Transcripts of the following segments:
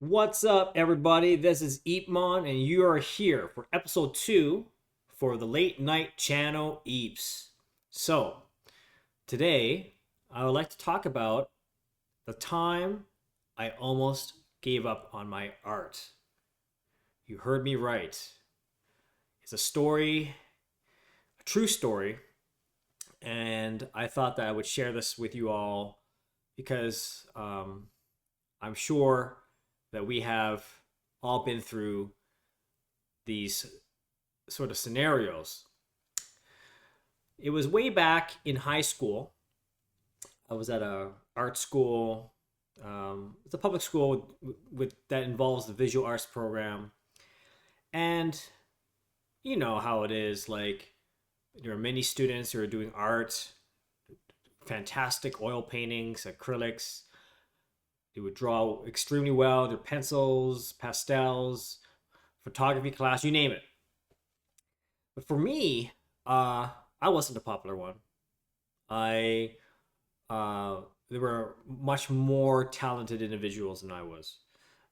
What's up, everybody? This is EEPMON, and you are here for episode 2 for the late night channel Eeps. So, today I would like to talk about the time I almost gave up on my art. You heard me right. It's a story, a true story, and I thought that I would share this with you all because I'm sure that we have all been through these sort of scenarios. It was way back in high school. I was at a art school. It's a public school with that involves the visual arts program, and you know how it is. Like there are many students who are doing art, fantastic oil paintings, acrylics. They would draw extremely well. Their pencils, pastels, photography class, you name it. But for me, I wasn't the popular one. I there were much more talented individuals than I was.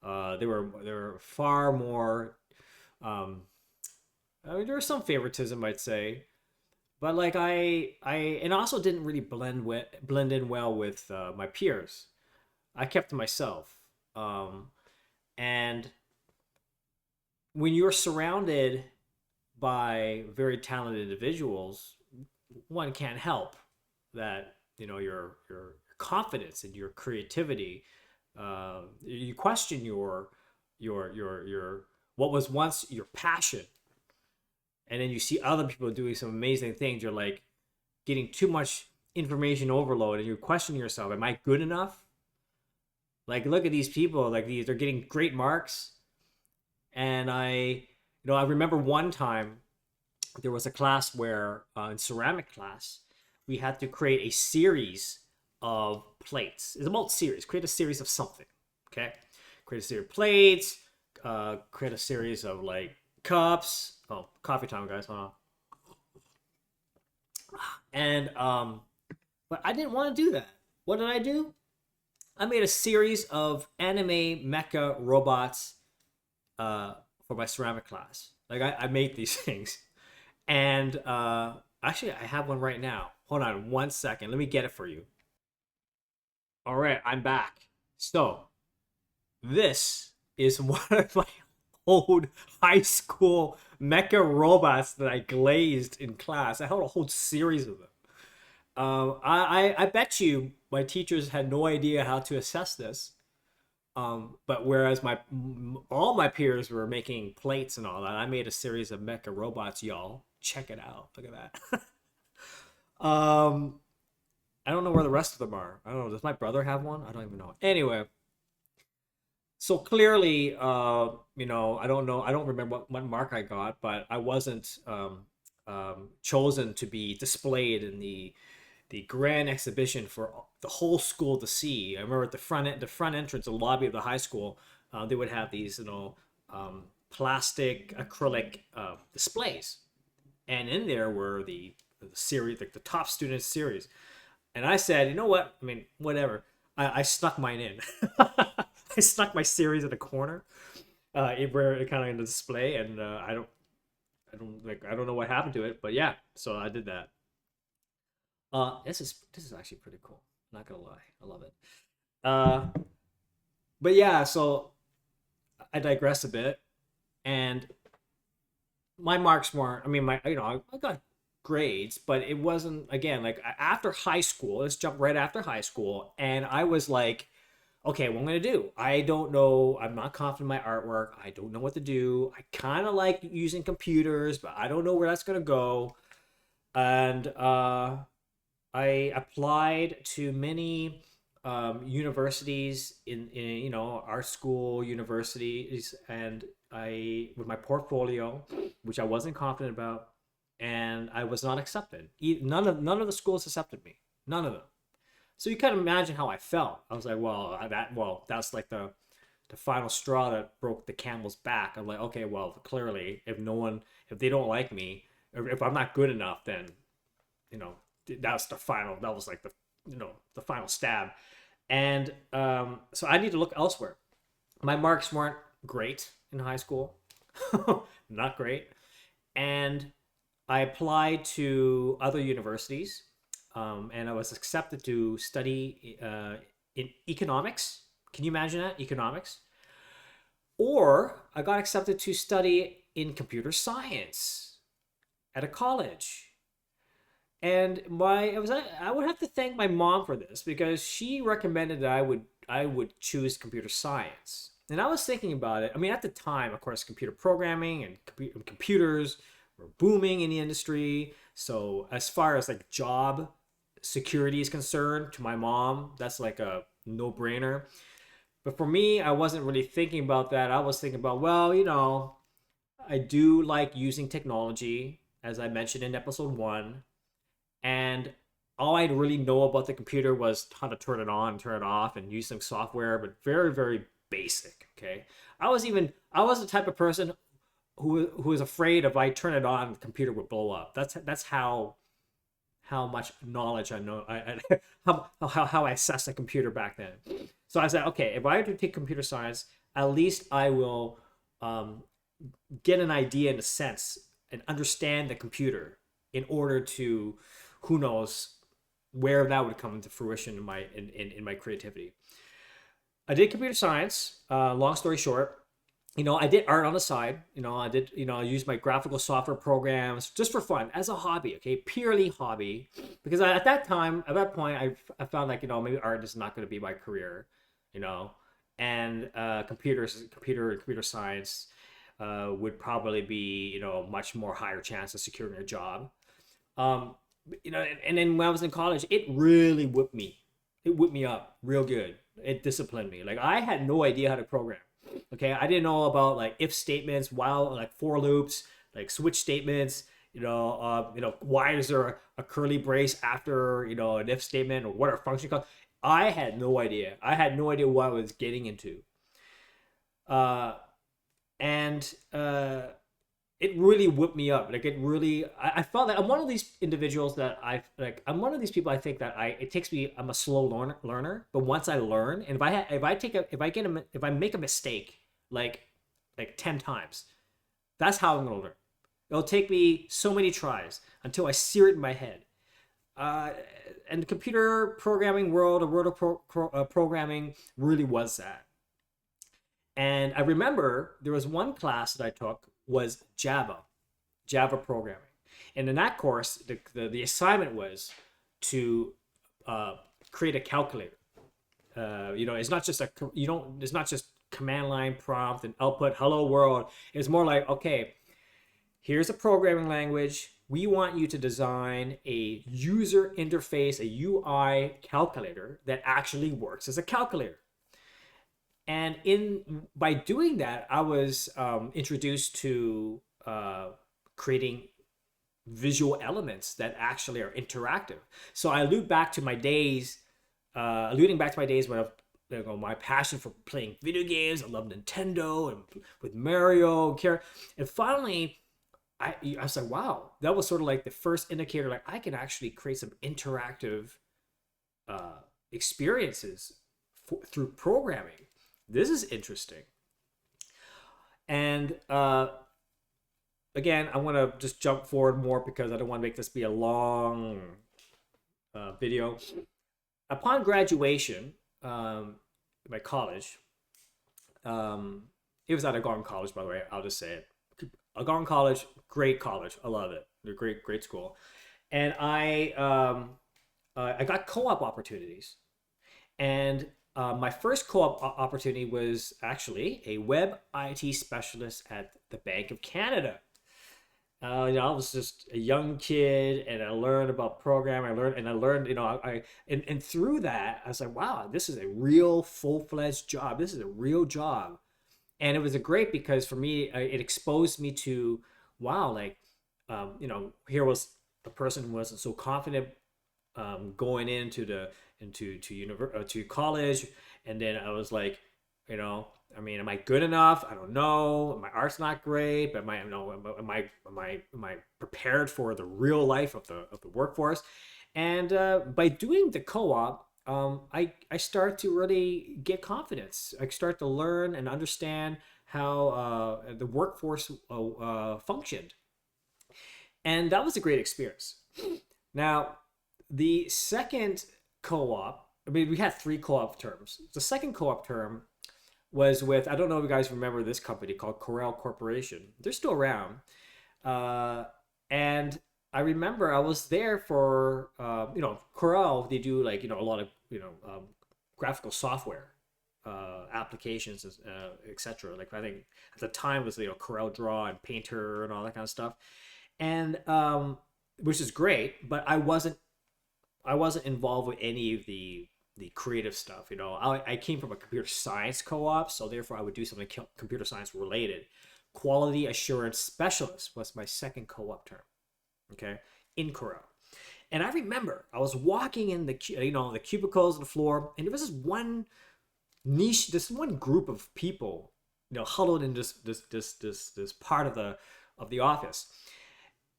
There were far more. Um, I mean, there was some favoritism, I'd say, but like I and also didn't really blend in well with my peers. I kept to myself, and when you're surrounded by very talented individuals, one can't help that your confidence and your creativity. You question your what was once your passion, and then you see other people doing some amazing things. You're like getting too much information overload, and you're questioning yourself: Am I good enough? Like, look at these people. Like they're getting great marks, and I remember one time there was a class where in ceramic class we had to create a series of plates. It's a multi-series. Create a series of something. Okay, create a series of plates. Create a series of like cups. Oh, coffee time, guys. Hold on. And but I didn't want to do that. What did I do? I made a series of anime mecha robots uh, for my ceramic class. Like I made these things, and actually I have one right now. Hold on 1 second. Let me get it for you. All right, I'm back. So this is one of my old high school mecha robots that I glazed in class. I had a whole series of them. I bet you my teachers had no idea how to assess this. But whereas all my peers were making plates and all that, I made a series of mecha robots, y'all. Check it out. Look at that. um, I don't know where the rest of them are. I don't know. Does my brother have one? I don't even know. Anyway, so clearly, I don't know. I don't remember what mark I got, but I wasn't chosen to be displayed in the grand exhibition for the whole school to see. I remember at the front entrance, the lobby of the high school, they would have these, plastic acrylic displays, and in there were the series, like the top students series. And I said, you know what? I mean, whatever. I snuck mine in. I snuck my series in the corner, where it kind of in the display, and I don't know what happened to it, but yeah. So I did that. This is actually pretty cool. Not gonna lie, I love it. Uh, but yeah, so I digress a bit, and my marks weren't. I mean, I got grades, but it wasn't again like after high school. Let's jump right after high school, and I was like, okay, what I'm gonna do? I don't know. I'm not confident in my artwork. I don't know what to do. I kind of like using computers, but I don't know where that's gonna go. And I applied to many universities in art school universities, and I with my portfolio, which I wasn't confident about, and I was not accepted. None of the schools accepted me. None of them. So you kind of imagine how I felt. I was like, that's like the final straw that broke the camel's back. I'm like, okay, well, clearly, if they don't like me, or if I'm not good enough, then you know that was like the final stab. And so I need to look elsewhere. My marks weren't great in high school, not great, and I applied to other universities, and I was accepted to study in economics. Can you imagine that? Economics. Or I got accepted to study in computer science at a college. And I would have to thank my mom for this because she recommended that I would choose computer science. And I was thinking about it. I mean, at the time, of course, computer programming and computers were booming in the industry. So as far as like job security is concerned, to my mom, that's like a no-brainer. But for me, I wasn't really thinking about that. I was thinking about, well, I do like using technology, as I mentioned in episode 1, and all I really know about the computer was how to turn it on, turn it off, and use some software, but very, very basic. Okay, I was the type of person who was afraid if I turn it on, the computer would blow up. That's how much knowledge I know. How I assessed a computer back then. So I said, okay, if I have to take computer science, at least I will get an idea in a sense and understand the computer in order to, who knows, where that would come into fruition in my creativity. I did computer science. Long story short, I did art on the side. I used my graphical software programs just for fun as a hobby. Okay, purely hobby, because at that point, I found like maybe art is not going to be my career, you know, and computer science would probably be much more higher chance of securing a job. Um, and then when I was in college, it really whipped me. It whipped me up real good. It disciplined me. Like I had no idea how to program. Okay, I didn't know about like if statements, while like for loops, like switch statements. Why is there a curly brace after an if statement, or what are function calls? I had no idea. I had no idea what I was getting into. Uh, and It really whipped me up. Like it really, I felt like I'm one of these individuals that I'm one of these people. I think that it takes me. I'm a slow learner, but once I learn, and if I make a mistake, like 10 times, that's how I'm gonna learn. It'll take me so many tries until I sear it in my head. Uh, and the computer programming world, the world of programming, really was that. And I remember there was one class that I took was Java programming. And in that course, the assignment was to uh, create a calculator. It's not just it's not just command line prompt and output hello world. It's more like, okay, here's a programming language. We want you to design a user interface, a UI calculator that actually works as a calculator. And in by doing that, I was introduced to creating visual elements that actually are interactive. So I allude back to my days, alluding back to my days when my passion for playing video games. I love Nintendo and with Mario and finally I was like, wow, that was sort of like the first indicator, like I can actually create some interactive experiences through programming. This is interesting. And again, I want to just jump forward more because I don't want to make this be a long video. Upon graduation, my college, it was at Algonquin College, by the way. I'll just say it. Algonquin College, great college. I love it. They're great, great school. And I got co-op opportunities, and my first co-op opportunity was actually a web IT specialist at the Bank of Canada. I was just a young kid, and I learned about programming. I learned, and through that, I was like, wow, this is a real full-fledged job. This is a real job, and it was a great because for me, it exposed me to, wow, like, here was a person who wasn't so confident going to college, and then I was like, am I good enough? I don't know. My art's not great, but am I prepared for the real life of the workforce? And by doing the co-op, I start to really get confidence. I start to learn and understand how the workforce functioned, and that was a great experience. Now, the second co-op, I mean, we had three co-op terms. The second co-op term was with, I don't know if you guys remember this company called Corel Corporation. They're still around. Uh, and I remember I was there for, Corel, they do like, a lot of, graphical software applications, etc. Like I think at the time it was, Corel Draw and Painter and all that kind of stuff. And which is great, but I wasn't involved with any of the creative stuff. I came from a computer science co-op, so therefore I would do something computer science related. Quality assurance specialist was my second co-op term. Okay, in Corel. And I remember I was walking in the the cubicles on the floor, and there was this one group of people, huddled in this part of the office.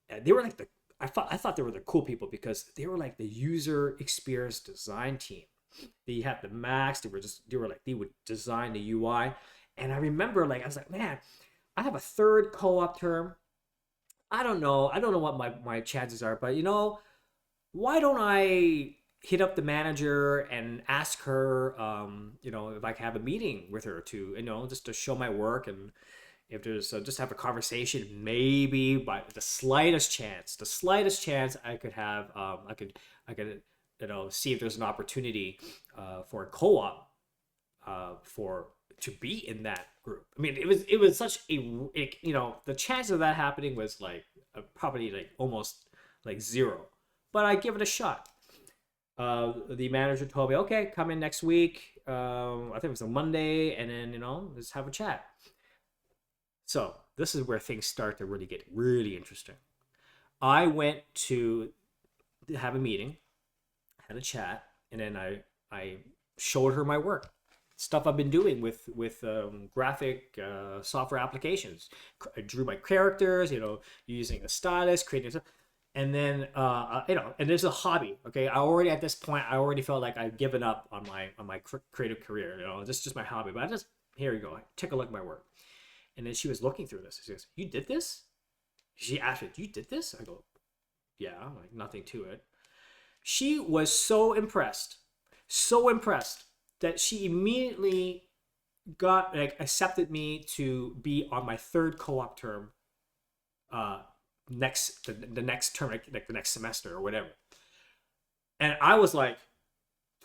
And they were like I thought they were the cool people because they were like the user experience design team. They had the Macs. They would design the UI. And I remember I was like, man, I have a third co-op term. I don't know what my chances are, but why don't I hit up the manager and ask her, if I can have a meeting with her to, just to show my work, and if there's just have a conversation, maybe by the slightest chance I could have, I could see if there's an opportunity for a co-op to be in that group. I mean, it was such the chance of that happening was probably almost zero, but I give it a shot. The manager told me, okay, come in next week. I think it was a Monday, and then let's have a chat. So this is where things start to really get really interesting. I went to have a meeting, had a chat, and then I showed her my work, stuff I've been doing with graphic software applications. I drew my characters, using a stylus, creating stuff. And then and there's a hobby. Okay, at this point I already felt like I'd given up on my creative career. This is just my hobby. But here you go. Take a look at my work. And then she was looking through this. She goes, "You did this?" She asked me, "You did this?" I go, "Yeah." Like nothing to it. She was so impressed that she immediately accepted me to be on my third co-op term. The next term, like the next semester or whatever. And I was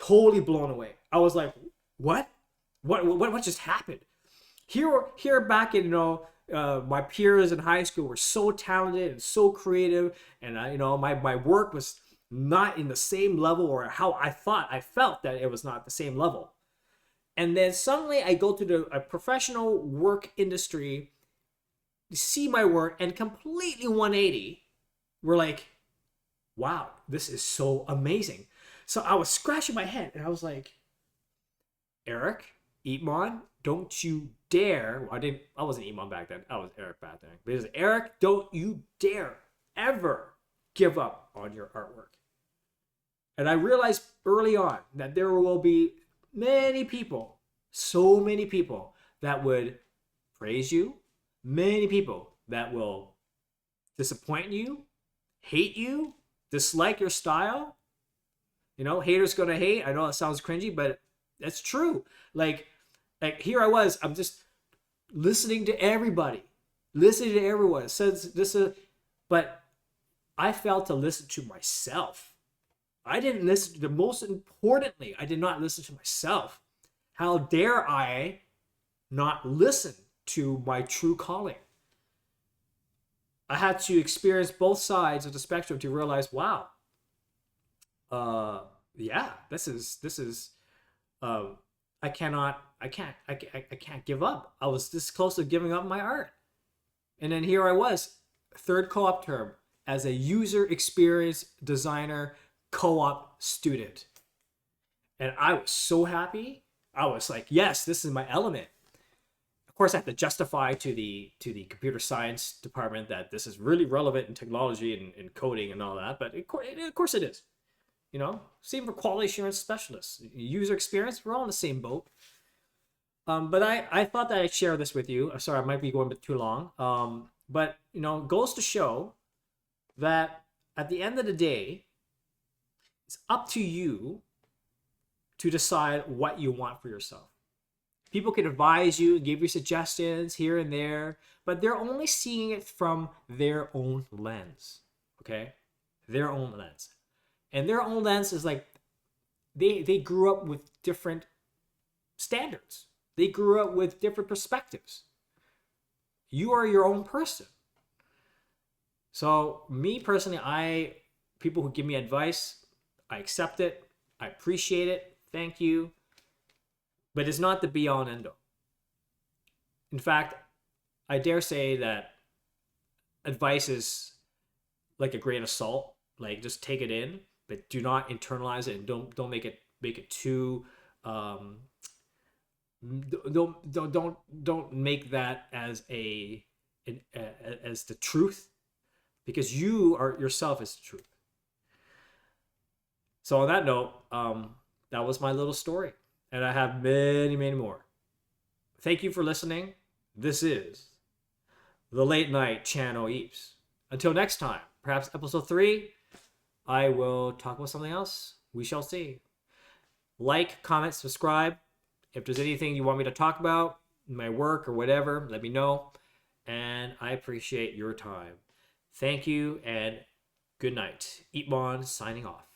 totally blown away. I was like, what just happened? Here back in my peers in high school were so talented and so creative, and my work was not in the same level, or how I felt that it was not the same level. And then suddenly I go to a professional work industry, see my work, and completely 180. We're like, wow, this is so amazing. So I was scratching my head, and I was like, Eric, EEPMON, don't you dare. Well, I wasn't EEPMON back then. I was Eric back then. But it was, Eric, don't you dare ever give up on your artwork. And I realized early on that there will be many people, so many people that would praise you, many people that will disappoint you, hate you, dislike your style. Haters gonna hate. I know it sounds cringy, but that's true. Like here I was, I'm just listening to everybody, listening to everyone. But I failed to listen to myself. I didn't listen to, most importantly, I did not listen to myself. How dare I not listen to my true calling? I had to experience both sides of the spectrum to realize, wow, yeah, this is, I can't give up. I was this close to giving up my art. And then here I was, third co-op term, as a user experience designer co-op student. And I was so happy. I was like, yes, this is my element. Of course, I have to justify to the computer science department that this is really relevant in technology and coding and all that. But of course it is. same for quality assurance specialists, user experience. We're all in the same boat. But I thought that I'd share this with you. Sorry, I might be going a bit too long. But goes to show that at the end of the day, it's up to you to decide what you want for yourself. People can advise you, give you suggestions here and there, but they're only seeing it from their own lens. Okay? Their own lens. And their own lens is like they grew up with different standards. They grew up with different perspectives. You are your own person. So me personally, people who give me advice, I accept it. I appreciate it. Thank you. But it's not the be all and end all. In fact, I dare say that advice is like a grain of salt. Like, just take it in, but do not internalize it, and don't make it too don't make that as as the truth, because you are yourself is the truth. So on that note, that was my little story, and I have many, many more. Thank you for listening. This is the Late Night Channel Eeps. Until next time, perhaps episode 3, I will talk about something else. We shall see. Like, comment, subscribe. If there's anything you want me to talk about, my work or whatever, let me know. And I appreciate your time. Thank you and good night. EEPMON signing off.